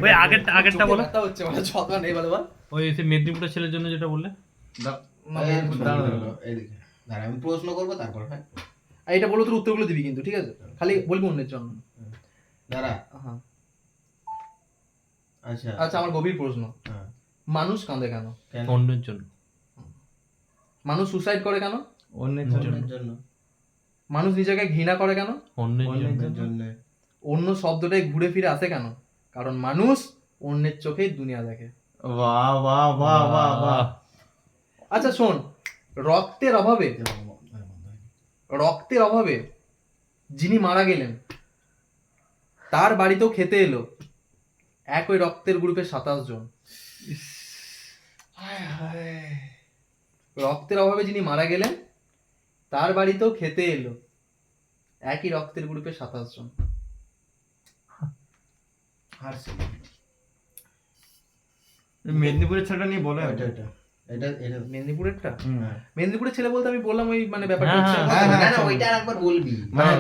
ওই আগেরটা বলো। ব্যথা হচ্ছে মানে ছকা নেই বলো বল। ওই সে মেদিনীপুরের ছেলের জন্য যেটা বললে। এদিকে দাঁড়া, আমি প্রশ্ন করবো তারপর। হ্যাঁ, আর এটা বলো, তোর উত্তরগুলো দিবি কিন্তু, ঠিক আছে? খালি বলবি অন্যের জন্য। দাঁড়া। হ্যাঁ আচ্ছা আচ্ছা, আমার গভীর প্রশ্ন, হ্যাঁ, মানুষ কাঁদে কেন? কেন? অন্যের জন্য। মানুষ সুসাইড করে কেন? অন্যের অন্যের জন্য। মানুষ নিজেকে ঘৃণা করে কেন? অন্যের জন্য। অন্যের জন্য। অন্য শব্দটাই ঘুরে ফিরে আসে কেন? কারণ মানুষ অন্যের চোখেই দুনিয়া দেখে। বাহ বাহ বাহ বাহ বাহ। আচ্ছা শোন, রক্তের অভাবে যিনি মারা গেলেন তার বাড়িতেও খেতে এলো একই রক্তের গ্রুপের 27 জন। রক্তের অভাবে যিনি মারা গেলেন তার বাড়িতেও খেতে এলো একই রক্তের গ্রুপের 27 জন। হারছে। মেদিনীপুরের ছেলেটা নিয়ে বলে এটা এটা এটা এটা মেদিনীপুরেরটা, হুম। মেদিনীপুরের ছেলে বলতে আমি বললাম ওই মানে ব্যাপারটা হ্যাঁ, হচ্ছে হ্যাঁ, না না, ওইটা আরেকবার বলবি। মানে হ্যাঁ,